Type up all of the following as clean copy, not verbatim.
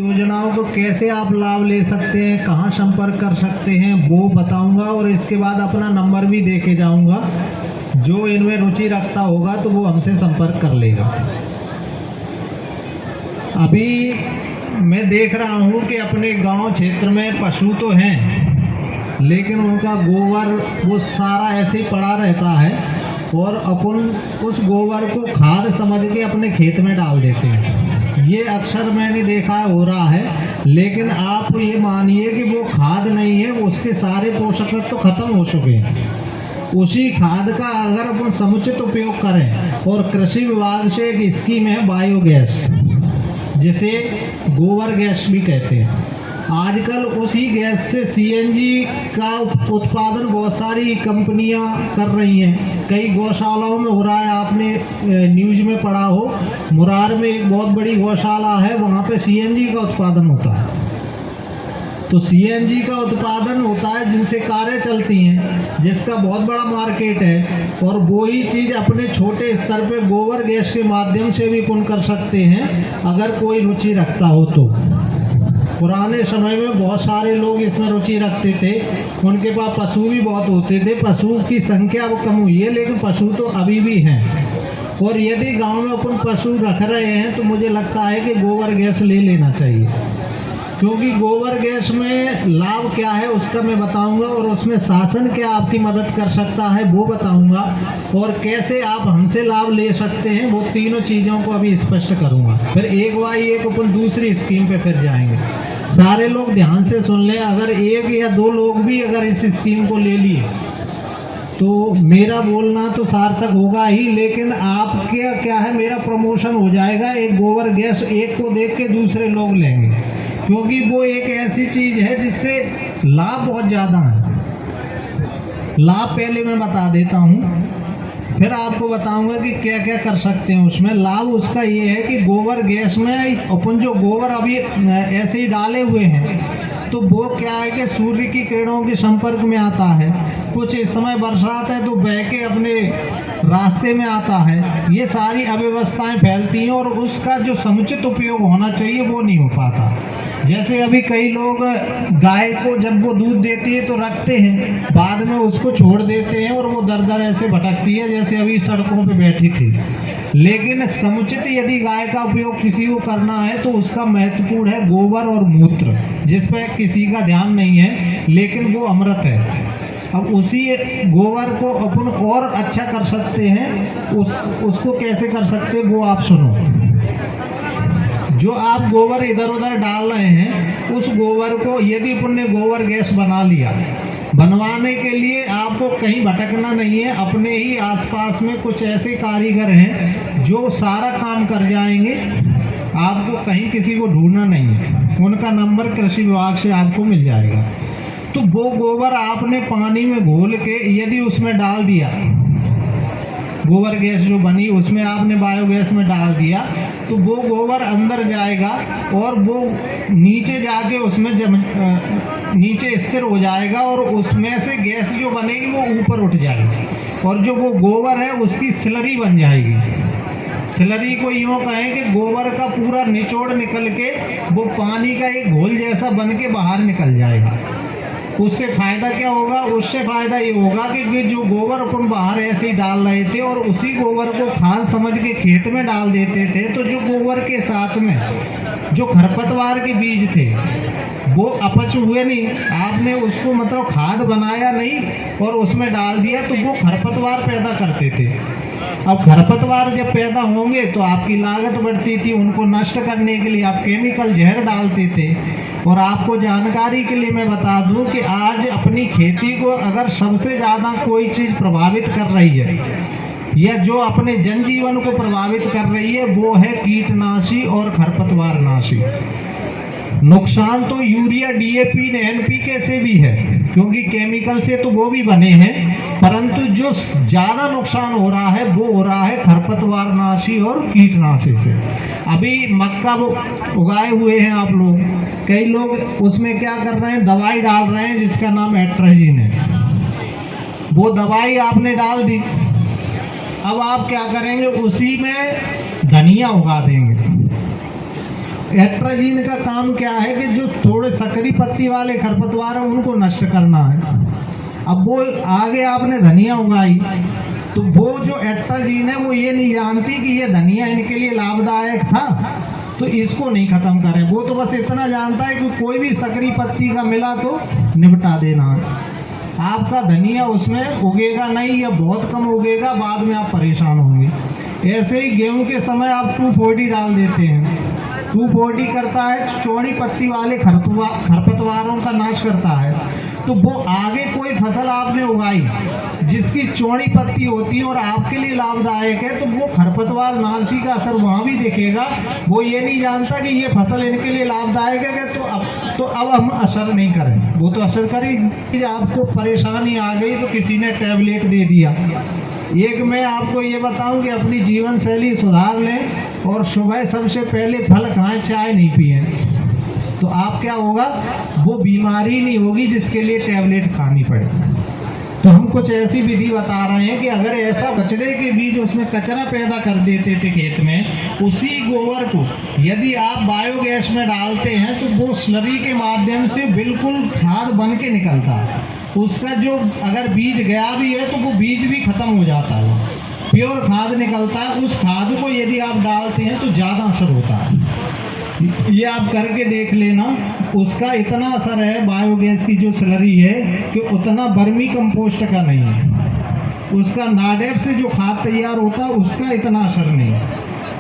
योजनाओं को कैसे आप लाभ ले सकते हैं, कहाँ संपर्क कर सकते हैं वो बताऊंगा और इसके बाद अपना नंबर भी दे के जाऊंगा। जो इनमें रुचि रखता होगा तो वो हमसे संपर्क कर लेगा। अभी मैं देख रहा हूँ कि अपने गांव क्षेत्र में पशु तो हैं लेकिन उनका गोबर वो सारा ऐसे ही पड़ा रहता है और अपन उस गोबर को खाद समझ के अपने खेत में डाल देते हैं। ये अक्सर मैंने देखा हो रहा है, लेकिन आप ये मानिए कि वो खाद नहीं है, उसके सारे पोषक तत्व तो खत्म हो चुके हैं। उसी खाद का अगर अपन समुचित उपयोग करें, और कृषि विभाग से एक स्कीम है बायोगैस, जिसे गोबर गैस भी कहते हैं। आजकल उसी गैस से सीएनजी का उत्पादन बहुत सारी कंपनियां कर रही हैं। कई गौशालाओं में हो रहा है, आपने न्यूज़ में पढ़ा हो, मुरार में एक बहुत बड़ी गौशाला है, वहाँ पे सीएनजी का उत्पादन होता है। तो सीएनजी का उत्पादन होता है जिनसे कारें चलती हैं, जिसका बहुत बड़ा मार्केट है। और वो ही चीज़ अपने छोटे स्तर पे गोबर गैस के माध्यम से भी पुन कर सकते हैं अगर कोई रुचि रखता हो तो। पुराने समय में बहुत सारे लोग इसमें रुचि रखते थे, उनके पास पशु भी बहुत होते थे। पशु की संख्या वो कम हुई है, लेकिन पशु तो अभी भी हैं। और यदि गांव में अपन पशु रख रहे हैं तो मुझे लगता है कि गोबर गैस ले लेना चाहिए, क्योंकि गोबर गैस में लाभ क्या है उसका मैं बताऊंगा, और उसमें शासन क्या आपकी मदद कर सकता है वो बताऊंगा, और कैसे आप हमसे लाभ ले सकते हैं वो तीनों चीज़ों को अभी स्पष्ट करूंगा। फिर एक बाई एक अपन दूसरी स्कीम पे फिर जाएंगे। सारे लोग ध्यान से सुन लें, अगर एक या दो लोग भी अगर इस स्कीम को ले लिए तो मेरा बोलना तो सार्थक होगा ही, लेकिन आपके क्या है, मेरा प्रमोशन हो जाएगा। एक गोबर गैस एक को देख के दूसरे लोग लेंगे, क्योंकि वो एक ऐसी चीज है जिससे लाभ बहुत ज़्यादा है। लाभ पहले मैं बता देता हूँ, फिर आपको बताऊंगा कि क्या क्या कर सकते हैं उसमें। लाभ उसका ये है कि गोबर गैस में अपन जो गोबर अभी ऐसे ही डाले हुए हैं, तो वो क्या है कि सूर्य की किरणों के संपर्क में आता है। कुछ इस समय बरसात है तो बह के अपने रास्ते में आता है। ये सारी अव्यवस्थाएं फैलती हैं और उसका जो समुचित उपयोग होना चाहिए वो नहीं हो पाता। जैसे अभी कई लोग गाय को जब वो दूध देती है तो रखते हैं, बाद में उसको छोड़ देते हैं और वो दर दर ऐसे भटकती है जैसे अभी सड़कों पे बैठी थी। लेकिन समुचित यदि गाय का उपयोग किसी को करना है तो उसका महत्वपूर्ण है गोबर और मूत्र, जिस पर किसी का ध्यान नहीं है, लेकिन वो अमृत है। अब उसी गोबर को अपन और अच्छा कर सकते हैं। उसको कैसे कर सकते हैं वो आप सुनो। जो आप गोबर इधर उधर डाल रहे हैं, उस गोबर को यदि अपन ने गोबर गैस बना लिया, बनवाने के लिए आपको कहीं भटकना नहीं है। अपने ही आसपास में कुछ ऐसे कारीगर हैं जो सारा काम कर जाएंगे, आपको कहीं किसी को ढूंढना नहीं है। उनका नंबर कृषि विभाग से आपको मिल जाएगा। तो वो गोबर आपने पानी में घोल के यदि उसमें डाल दिया, गोबर गैस जो बनी उसमें आपने बायोगैस में डाल दिया, तो वो गोबर अंदर जाएगा और वो नीचे जाके उसमें नीचे स्थिर हो जाएगा, और उसमें से गैस जो बनेगी वो ऊपर उठ जाएगी, और जो वो गोबर है उसकी स्लरी बन जाएगी। स्लरी को यूँ कहें कि गोबर का पूरा निचोड़ निकल के वो पानी का एक घोल जैसा बन के बाहर निकल जाएगा। उससे फायदा क्या होगा? उससे फायदा ये होगा कि जो गोबर अपन बाहर ऐसे ही डाल रहे थे और उसी गोबर को खाद समझ के खेत में डाल देते थे, तो जो गोबर के साथ में जो खरपतवार के बीज थे वो अपच हुए नहीं। आपने उसको मतलब खाद बनाया नहीं और उसमें डाल दिया, तो वो खरपतवार पैदा करते थे। अब खरपतवार जब पैदा होंगे तो आपकी लागत बढ़ती थी। उनको नष्ट करने के लिए आप केमिकल जहर डालते थे। और आपको जानकारी के लिए मैं बता दूं कि आज अपनी खेती को अगर सबसे ज़्यादा कोई चीज़ प्रभावित कर रही है या जो अपने जनजीवन को प्रभावित कर रही है, वो है कीटनाशी और खरपतवार नाशी। नुकसान तो यूरिया, डीएपी, एनपीके से भी है, क्योंकि केमिकल से तो वो भी बने हैं, परंतु जो ज़्यादा नुकसान हो रहा है वो हो रहा है खरपतवार नाशी और कीटनाशी से। अभी मक्का उगाए हुए हैं आप लोग, कई लोग उसमें क्या कर रहे हैं, दवाई डाल रहे हैं जिसका नाम एट्राजिन है। वो दवाई आपने डाल दी, अब आप क्या करेंगे, उसी में धनिया उगा देंगे। एट्राजीन का काम क्या है कि जो थोड़े सकरी पत्ती वाले खरपतवार हैं उनको नष्ट करना है। अब वो आगे आपने धनिया उगाई तो वो जो एट्राजीन है वो ये नहीं जानती कि ये धनिया इनके लिए लाभदायक था, तो इसको नहीं खत्म करें। वो तो बस इतना जानता है कि कोई भी सकरी पत्ती का मिला तो निपटा देना है। आपका धनिया उसमें उगेगा नहीं या बहुत कम उगेगा, बाद में आप परेशान होंगे। ऐसे ही गेहूं के समय आप 240 डाल देते हैं। 240 करता है चौड़ी पत्ती वाले खरपतवारों का नाश करता है। तो वो आगे कोई फसल आपने उगाई जिसकी चौड़ी पत्ती होती है और आपके लिए लाभदायक है, तो वो खरपतवार नाशी का असर वहाँ भी दिखेगा। वो ये नहीं जानता कि ये फसल इनके लिए लाभदायक है, तो अब हम असर नहीं करें, वो तो असर करेगी। आपको परेशानी आ गई तो किसी ने टैबलेट दे दिया। एक मैं आपको ये बताऊं कि अपनी जीवन शैली सुधार लें और सुबह सबसे पहले फल खाएं, चाय नहीं पिएं, तो आप क्या होगा, वो बीमारी नहीं होगी जिसके लिए टैबलेट खानी पड़े। तो हम कुछ ऐसी विधि बता रहे हैं कि अगर ऐसा कचरे के बीज उसमें कचरा पैदा कर देते थे खेत में, उसी गोबर को यदि आप बायोगैस में डालते हैं तो वो स्लरी के माध्यम से बिल्कुल खाद बन के निकलता है। उसका जो अगर बीज गया भी है तो वो बीज भी खत्म हो जाता है, प्योर खाद निकलता है। उस खाद को यदि आप डालते हैं तो ज़्यादा असर होता है। ये आप करके देख लेना, उसका इतना असर है बायोगैस की जो स्लरी है कि उतना वर्मी कंपोस्ट का नहीं है। उसका नाडेप से जो खाद तैयार होता है उसका इतना असर नहीं।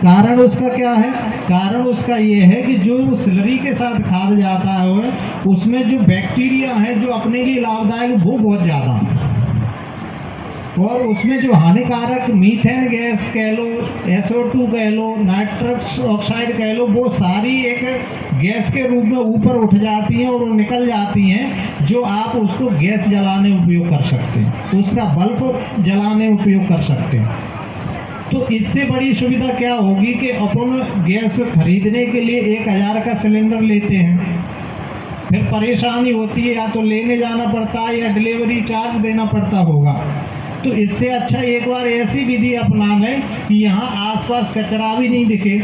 कारण उसका क्या है? कारण उसका ये है कि जो स्लरी के साथ खाद जाता है उसमें जो बैक्टीरिया है जो अपने लिए लाभदायक वो बहुत ज़्यादा है, और उसमें जो हानिकारक मीथेन गैस कह लो, SO2 कह लो, नाइट्रस ऑक्साइड कह लो, वो सारी एक गैस के रूप में ऊपर उठ जाती हैं और वो निकल जाती हैं, जो आप उसको गैस जलाने उपयोग कर सकते हैं, उसका बल्ब जलाने उपयोग कर सकते हैं। तो इससे बड़ी सुविधा क्या होगी कि अपन गैस खरीदने के लिए 1000 का सिलेंडर लेते हैं, फिर परेशानी होती है, या तो लेने जाना पड़ता है या डिलीवरी चार्ज देना पड़ता होगा। तो इससे अच्छा एक बार ऐसी विधि अपना लें कि यहाँ आसपास कचरा भी नहीं दिखे,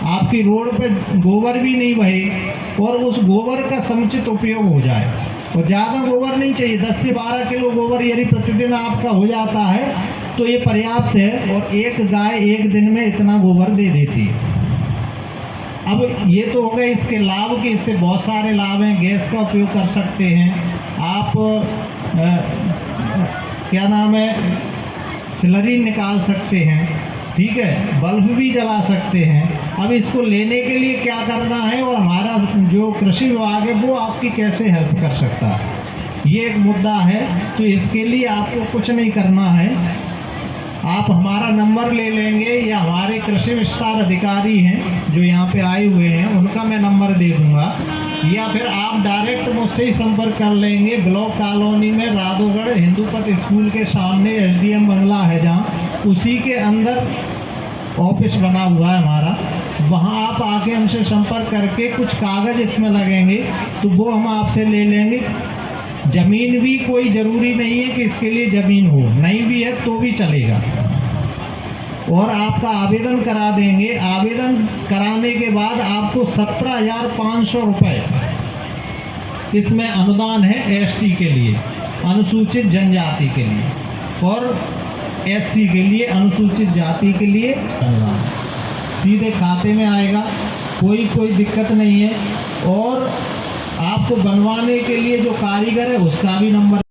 आपकी रोड पे गोबर भी नहीं बहे और उस गोबर का समुचित उपयोग हो जाए। और ज़्यादा गोबर नहीं चाहिए, 10 से 12 किलो गोबर यदि प्रतिदिन आपका हो जाता है तो ये पर्याप्त है, और एक गाय एक दिन में इतना गोबर दे देती है। अब ये तो हो गए इसके लाभ कि इससे बहुत सारे लाभ हैं। गैस का उपयोग कर सकते हैं आप, क्या नाम है, स्लरी निकाल सकते हैं, ठीक है, बल्ब भी जला सकते हैं। अब इसको लेने के लिए क्या करना है और हमारा जो कृषि विभाग है वो आपकी कैसे हेल्प कर सकता है, ये एक मुद्दा है। तो इसके लिए आपको कुछ नहीं करना है, आप हमारा नंबर ले लेंगे या हमारे कृषि विस्तार अधिकारी हैं जो यहाँ पे आए हुए हैं उनका मैं नंबर दे दूँगा, या फिर आप डायरेक्ट मुझसे ही संपर्क कर लेंगे। ब्लॉक कॉलोनी में राधोगढ़ हिंदूपथ स्कूल के सामने SDM बंगला है, जहाँ उसी के अंदर ऑफिस बना हुआ है हमारा, वहाँ आप आके हमसे संपर्क करके कुछ कागज़ इसमें लगेंगे तो वो हम आपसे ले लेंगे। ज़मीन भी कोई ज़रूरी नहीं है कि इसके लिए ज़मीन हो, नहीं भी है तो भी चलेगा, और आपका आवेदन करा देंगे। आवेदन कराने के बाद आपको 17,500 रुपये इसमें अनुदान है ST के लिए, अनुसूचित जनजाति के लिए, और SC के लिए, अनुसूचित जाति के लिए सीधे खाते में आएगा, कोई दिक्कत नहीं है। और आपको बनवाने के लिए जो कारीगर है उसका भी नंबर